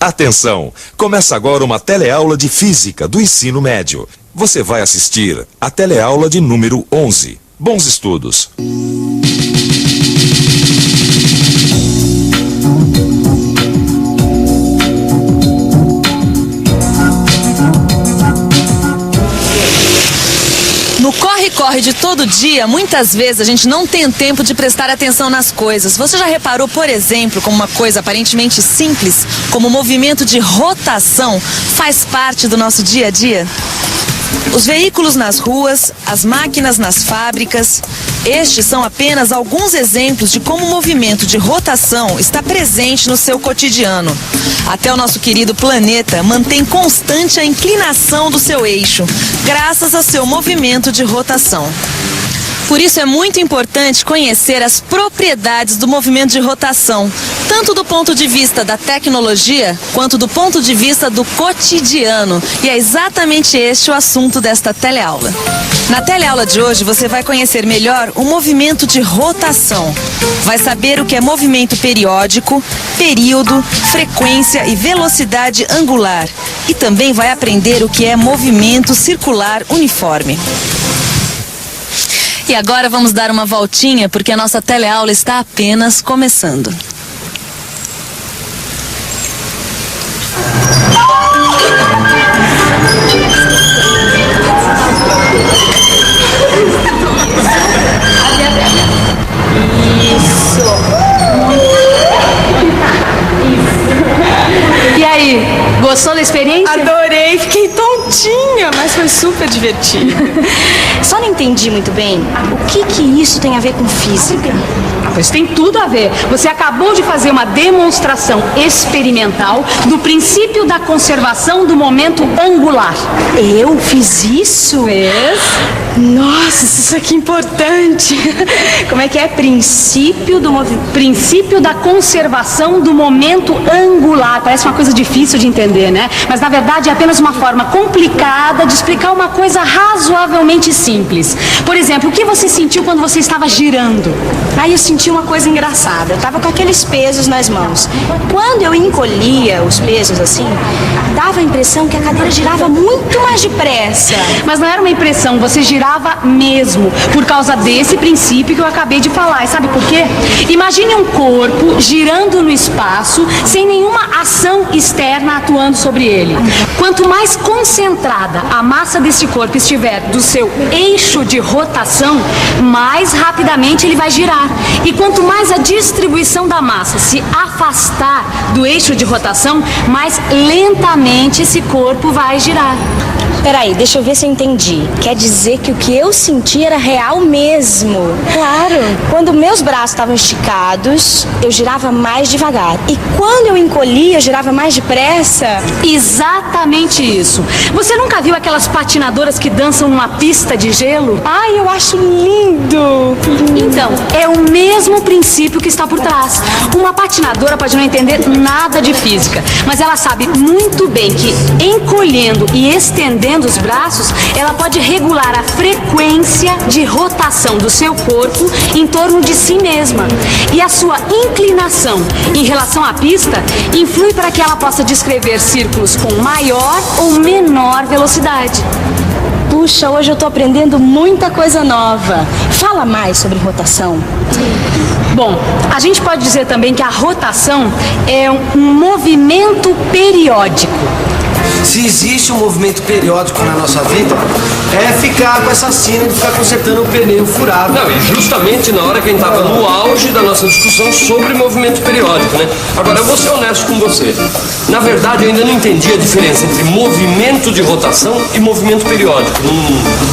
Atenção! Começa agora uma teleaula de Física do ensino médio. Você vai assistir a teleaula de número 11. Bons estudos! No corre-corre de todo dia, muitas vezes a gente não tem tempo de prestar atenção nas coisas. Você já reparou, por exemplo, como uma coisa aparentemente simples, como o movimento de rotação, faz parte do nosso dia a dia? Os veículos nas ruas, as máquinas nas fábricas, estes são apenas alguns exemplos de como o movimento de rotação está presente no seu cotidiano. Até o nosso querido planeta mantém constante a inclinação do seu eixo, graças ao seu movimento de rotação. Por isso é muito importante conhecer as propriedades do movimento de rotação, tanto do ponto de vista da tecnologia, quanto do ponto de vista do cotidiano. E é exatamente este o assunto desta teleaula. Na teleaula de hoje você vai conhecer melhor o movimento de rotação. Vai saber o que é movimento periódico, período, frequência e velocidade angular. E também vai aprender o que é movimento circular uniforme. E agora vamos dar uma voltinha, porque a nossa teleaula está apenas começando. E aí, gostou da experiência? Adorei, fiquei tontinha, mas foi super divertido. Só não entendi muito bem o que isso tem a ver com física. Pois tem tudo a ver. Você acabou de fazer uma demonstração experimental do princípio da conservação do momento angular. Eu fiz isso? Fez? Nossa, isso aqui é importante. Como é que é? Princípio da conservação do momento angular. Parece uma coisa difícil de entender, né? Mas na verdade é apenas uma forma complicada de explicar uma coisa razoavelmente simples. Por exemplo, o que você sentiu quando você estava girando? Aí eu senti uma coisa engraçada. Eu tava com aqueles pesos nas mãos. Quando eu encolhia os pesos assim, dava a impressão que a cadeira girava muito mais depressa. Mas não era uma impressão, você girava mesmo, por causa desse princípio que eu acabei de falar. E sabe por quê? Imagine um corpo girando no espaço sem nenhuma ação externa atuando sobre ele. Quanto mais concentrada a massa desse corpo estiver do seu eixo de rotação, mais rapidamente ele vai girar. E quanto mais a distribuição da massa se afastar do eixo de rotação, mais lentamente esse corpo vai girar. Peraí, deixa eu ver se eu entendi. Quer dizer que o que eu senti era real mesmo? Claro. Quando meus braços estavam esticados, eu girava mais devagar. E quando eu encolhia, eu girava mais depressa? Exatamente isso. Você nunca viu aquelas patinadoras que dançam numa pista de gelo? Ai, eu acho lindo. Então, é o mesmo princípio que está por trás. Uma patinadora pode não entender nada de física, mas ela sabe muito bem que encolhendo e estendendo os braços, ela pode regular a frequência de rotação do seu corpo em torno de si mesma. E a sua inclinação em relação à pista influi para que ela possa descrever círculos com maior ou menor velocidade. Puxa, hoje eu tô aprendendo muita coisa nova. Fala mais sobre rotação. Bom, a gente pode dizer também que a rotação é um movimento periódico. Se existe um movimento periódico na nossa vida, é ficar com essa cena de ficar consertando o pneu furado. Não, e justamente na hora que a gente estava no auge da nossa discussão sobre movimento periódico, né? Agora, eu vou ser honesto com você. Na verdade, eu ainda não entendi a diferença entre movimento de rotação e movimento periódico.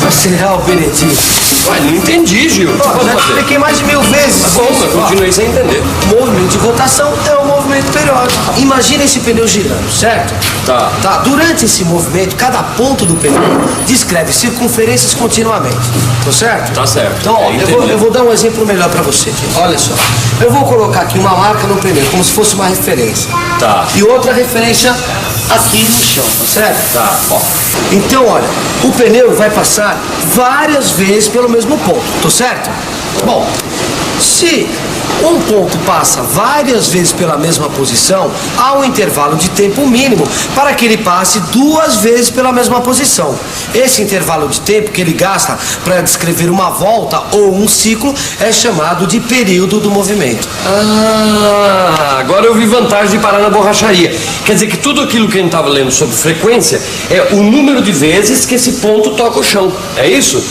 Mas será, o Benedito? Ué, não entendi, Gil. Já expliquei mais de 1000 vezes. Tá bom, mas continuei sem entender. Movimento de rotação é um movimento periódico. Imagina esse pneu girando, certo? Tá. Durante esse movimento, cada ponto do pneu descreve circunferências continuamente. Tá certo? Tá certo. Então, ó, eu vou dar um exemplo melhor pra você aqui. Olha só. Eu vou colocar aqui uma marca no pneu, como se fosse uma referência. Tá. E outra referência aqui no chão, tá certo? Tá. Ó. Então, olha, o pneu vai passar várias vezes pelo mesmo ponto, tá certo? Bom, se Um ponto passa várias vezes pela mesma posição, há um intervalo de tempo mínimo para que ele passe 2 vezes pela mesma posição. Esse intervalo de tempo que ele gasta para descrever uma volta ou um ciclo é chamado de período do movimento. Agora eu vi vantagem de parar na borracharia. Quer dizer que tudo aquilo que a gente estava lendo sobre frequência é o número de vezes que esse ponto toca o chão. É isso?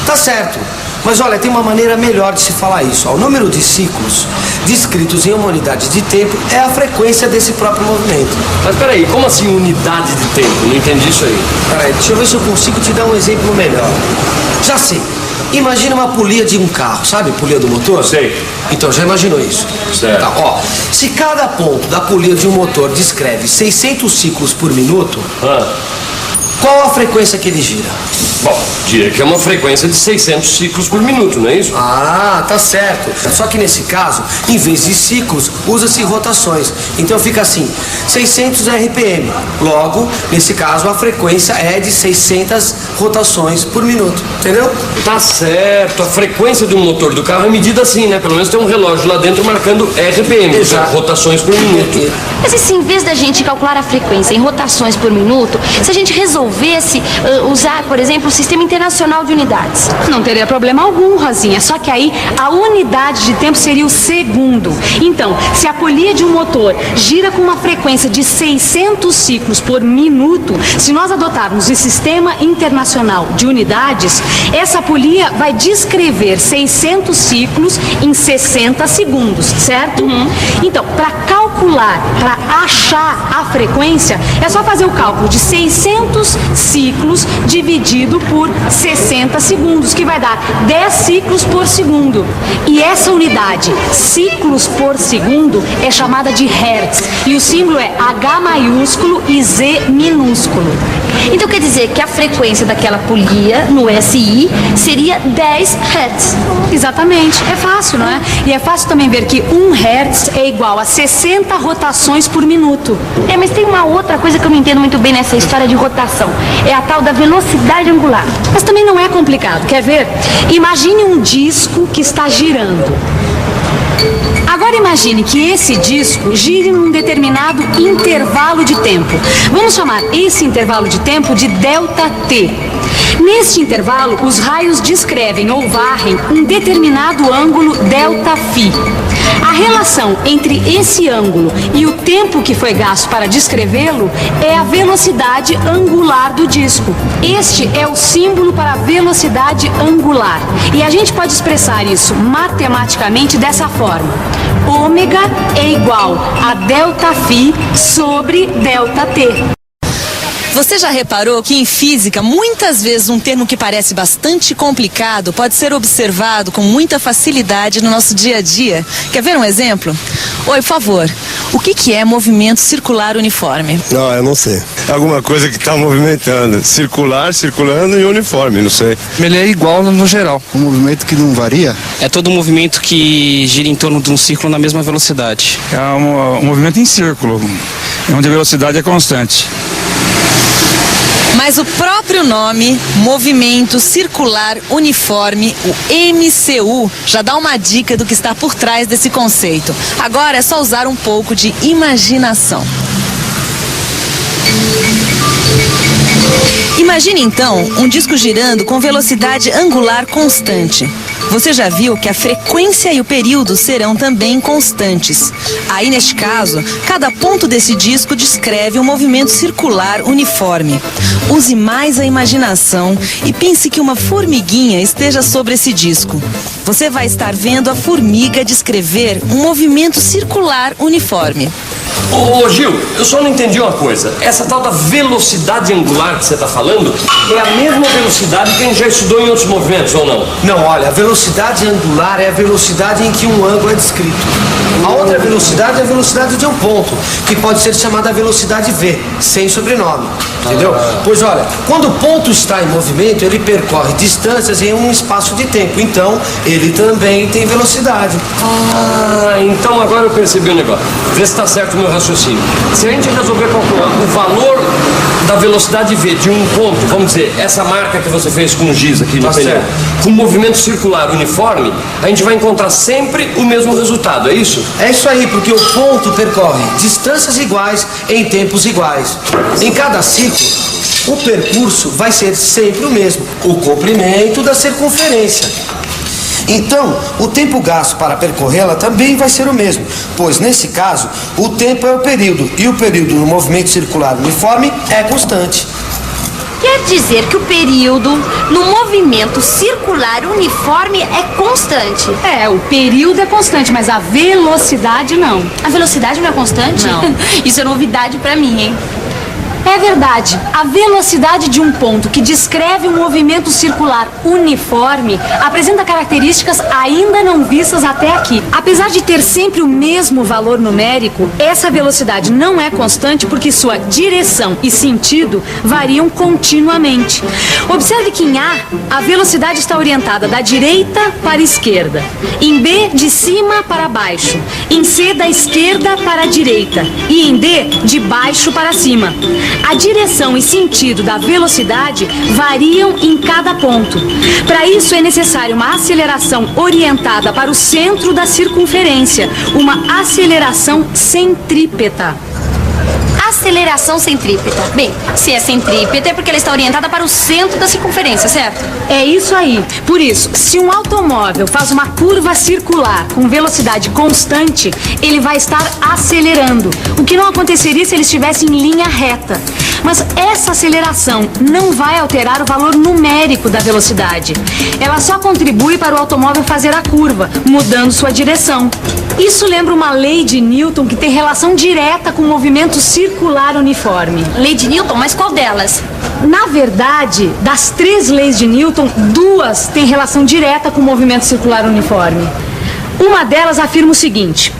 Tá certo. Mas olha, tem uma maneira melhor de se falar isso. O número de ciclos descritos em uma unidade de tempo é a frequência desse próprio movimento. Mas peraí, como assim unidade de tempo? Não entendi isso aí. Peraí, deixa eu ver se eu consigo te dar um exemplo melhor. Já sei. Imagina uma polia de um carro, sabe? Polia do motor? Sei. Então, já imaginou isso? Certo. Tá, ó. Se cada ponto da polia de um motor descreve 600 ciclos por minuto, qual a frequência que ele gira? Bom, diria que é uma frequência de 600 ciclos por minuto, não é isso? Ah, tá certo. Só que nesse caso, em vez de ciclos, usa-se rotações. Então fica assim, 600 RPM. Logo, nesse caso, a frequência é de 600 rotações por minuto. Entendeu? Tá certo. A frequência de um motor do carro é medida assim, né? Pelo menos tem um relógio lá dentro marcando RPM, Exato. Rotações por minuto. Mas e se em vez da gente calcular a frequência em rotações por minuto, se a gente resolvesse usar, por exemplo, o Sistema Internacional de Unidades? Não teria problema algum, Rosinha, só que aí a unidade de tempo seria o segundo. Então, se a polia de um motor gira com uma frequência de 600 ciclos por minuto, se nós adotarmos o Sistema Internacional de Unidades, essa polia vai descrever 600 ciclos em 60 segundos, certo? Então, para calcular, para achar a frequência, é só fazer o cálculo de 600 ciclos dividido por 60 segundos, que vai dar 10 ciclos por segundo. E essa unidade, ciclos por segundo, é chamada de Hertz. E o símbolo é H maiúsculo e Z minúsculo. Então quer dizer que a frequência daquela polia no SI seria 10 Hz. Exatamente, é fácil, não é? E é fácil também ver que 1 Hertz é igual a 60 rotações por minuto. Mas tem uma outra coisa que eu não entendo muito bem nessa história de rotação. É a tal da velocidade angular. Mas também não é complicado, quer ver? Imagine um disco que está girando. Agora imagine que esse disco gire num determinado intervalo de tempo. Vamos chamar esse intervalo de tempo de ΔT. Neste intervalo, os raios descrevem ou varrem um determinado ângulo ΔΦ. A relação entre esse ângulo e o tempo que foi gasto para descrevê-lo é a velocidade angular do disco. Este é o símbolo para a velocidade angular. E a gente pode expressar isso matematicamente dessa forma. Ômega é igual a ΔΦ sobre ΔT. Você já reparou que em física, muitas vezes um termo que parece bastante complicado pode ser observado com muita facilidade no nosso dia a dia? Quer ver um exemplo? Oi, por favor, o que é movimento circular uniforme? Não, eu não sei. É alguma coisa que está movimentando. Circular, circulando e uniforme, não sei. Ele é igual no geral. Um movimento que não varia? É todo movimento que gira em torno de um círculo na mesma velocidade. É um movimento em círculo, onde a velocidade é constante. Mas o próprio nome, Movimento Circular Uniforme, o MCU, já dá uma dica do que está por trás desse conceito. Agora é só usar um pouco de imaginação. Imagine então um disco girando com velocidade angular constante. Você já viu que a frequência e o período serão também constantes. Aí, neste caso, cada ponto desse disco descreve um movimento circular uniforme. Use mais a imaginação e pense que uma formiguinha esteja sobre esse disco. Você vai estar vendo a formiga descrever um movimento circular uniforme. Ô Gil, eu só não entendi uma coisa. Essa tal da velocidade angular que você está falando é a mesma velocidade que a gente já estudou em outros movimentos, ou não? Não, olha, a velocidade angular é a velocidade em que um ângulo é descrito. A outra velocidade é a velocidade de um ponto, que pode ser chamada velocidade V, sem sobrenome. Entendeu? Pois olha, quando o ponto está em movimento, ele percorre distâncias em um espaço de tempo. Então, ele também tem velocidade. Então agora eu percebi o negócio. Vê se está certo o meu raciocínio. Se a gente resolver calcular o valor da velocidade V de um ponto, vamos dizer, essa marca que você fez com o giz aqui no pneu, com movimento circular uniforme, a gente vai encontrar sempre o mesmo resultado, é isso? É isso aí, porque o ponto percorre distâncias iguais em tempos iguais. Em cada ciclo, o percurso vai ser sempre o mesmo, o comprimento da circunferência. Então, o tempo gasto para percorrê-la também vai ser o mesmo, pois nesse caso, o tempo é o período, e o período no movimento circular uniforme é constante. Quer dizer que o período no movimento circular uniforme é constante? É, o período é constante, mas a velocidade não. A velocidade não é constante? Não. Isso é novidade pra mim, hein? É verdade, a velocidade de um ponto que descreve um movimento circular uniforme apresenta características ainda não vistas até aqui. Apesar de ter sempre o mesmo valor numérico, essa velocidade não é constante porque sua direção e sentido variam continuamente. Observe que em A velocidade está orientada da direita para a esquerda, em B, de cima para baixo, em C, da esquerda para a direita e em D, de baixo para cima. A direção e sentido da velocidade variam em cada ponto. Para isso é necessário uma aceleração orientada para o centro da circunferência, uma aceleração centrípeta. Aceleração centrípeta. Bem, se é centrípeta é porque ela está orientada para o centro da circunferência, certo? É isso aí. Por isso, se um automóvel faz uma curva circular com velocidade constante, ele vai estar acelerando, o que não aconteceria se ele estivesse em linha reta. Mas essa aceleração não vai alterar o valor numérico da velocidade. Ela só contribui para o automóvel fazer a curva, mudando sua direção. Isso lembra uma lei de Newton que tem relação direta com o movimento circular uniforme. Lei de Newton? Mas qual delas? Na verdade, das 3 leis de Newton, 2 têm relação direta com o movimento circular uniforme. Uma delas afirma o seguinte: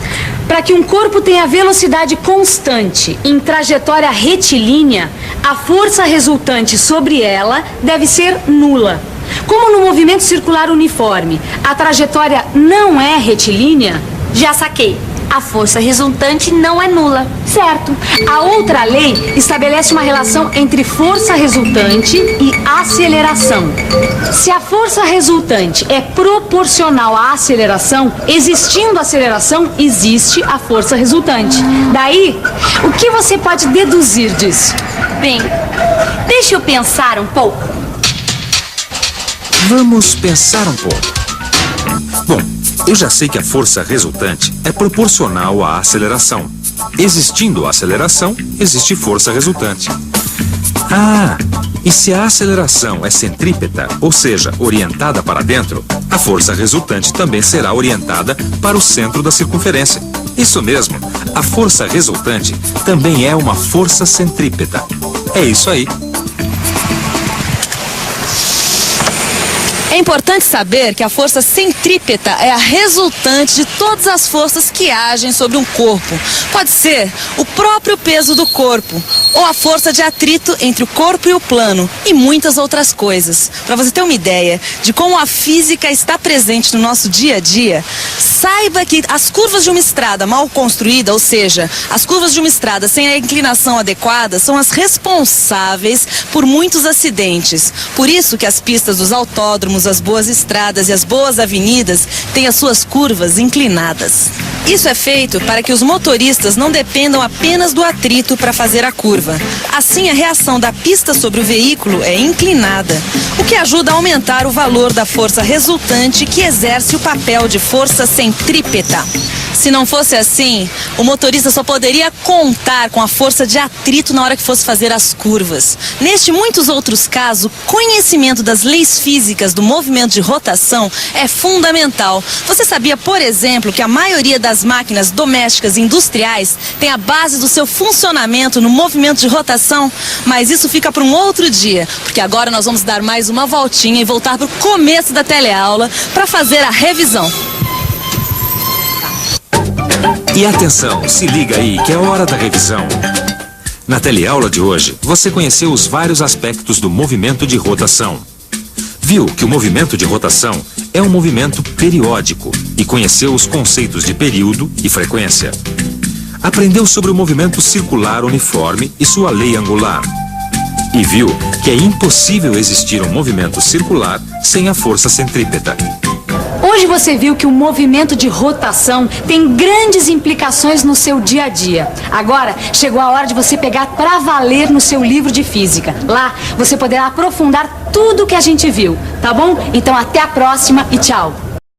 para que um corpo tenha velocidade constante em trajetória retilínea, a força resultante sobre ela deve ser nula. Como no movimento circular uniforme, a trajetória não é retilínea, já saquei. A força resultante não é nula. Certo. A outra lei estabelece uma relação entre força resultante e aceleração. Se a força resultante é proporcional à aceleração, existindo aceleração, existe a força resultante. Daí, o que você pode deduzir disso? Bem, deixa eu pensar um pouco. Vamos pensar um pouco. Bom, eu já sei que a força resultante é proporcional à aceleração. Existindo a aceleração, existe força resultante. Ah, e se a aceleração é centrípeta, ou seja, orientada para dentro, a força resultante também será orientada para o centro da circunferência. Isso mesmo, a força resultante também é uma força centrípeta. É isso aí. É importante saber que a força centrípeta é a resultante de todas as forças que agem sobre um corpo. Pode ser o próprio peso do corpo, ou a força de atrito entre o corpo e o plano, e muitas outras coisas. Para você ter uma ideia de como a física está presente no nosso dia a dia, saiba que as curvas de uma estrada mal construída, ou seja, as curvas de uma estrada sem a inclinação adequada, são as responsáveis por muitos acidentes. Por isso que as pistas dos autódromos, as boas estradas e as boas avenidas têm as suas curvas inclinadas. Isso é feito para que os motoristas não dependam apenas do atrito para fazer a curva. Assim, a reação da pista sobre o veículo é inclinada, o que ajuda a aumentar o valor da força resultante que exerce o papel de força centrípeta. Se não fosse assim, o motorista só poderia contar com a força de atrito na hora que fosse fazer as curvas. Neste e muitos outros casos, o conhecimento das leis físicas do movimento de rotação é fundamental. Você sabia, por exemplo, que a maioria das máquinas domésticas e industriais tem a base do seu funcionamento no movimento de rotação? Mas isso fica para um outro dia, porque agora nós vamos dar mais uma voltinha e voltar para o começo da teleaula para fazer a revisão. E atenção, se liga aí que é hora da revisão. Na teleaula de hoje, você conheceu os vários aspectos do movimento de rotação. Viu que o movimento de rotação é um movimento periódico e conheceu os conceitos de período e frequência. Aprendeu sobre o movimento circular uniforme e sua lei angular. e viu que é impossível existir um movimento circular sem a força centrípeta. Hoje você viu que o movimento de rotação tem grandes implicações no seu dia a dia. Agora chegou a hora de você pegar pra valer no seu livro de física. Lá você poderá aprofundar tudo que a gente viu, tá bom? Então até a próxima e tchau!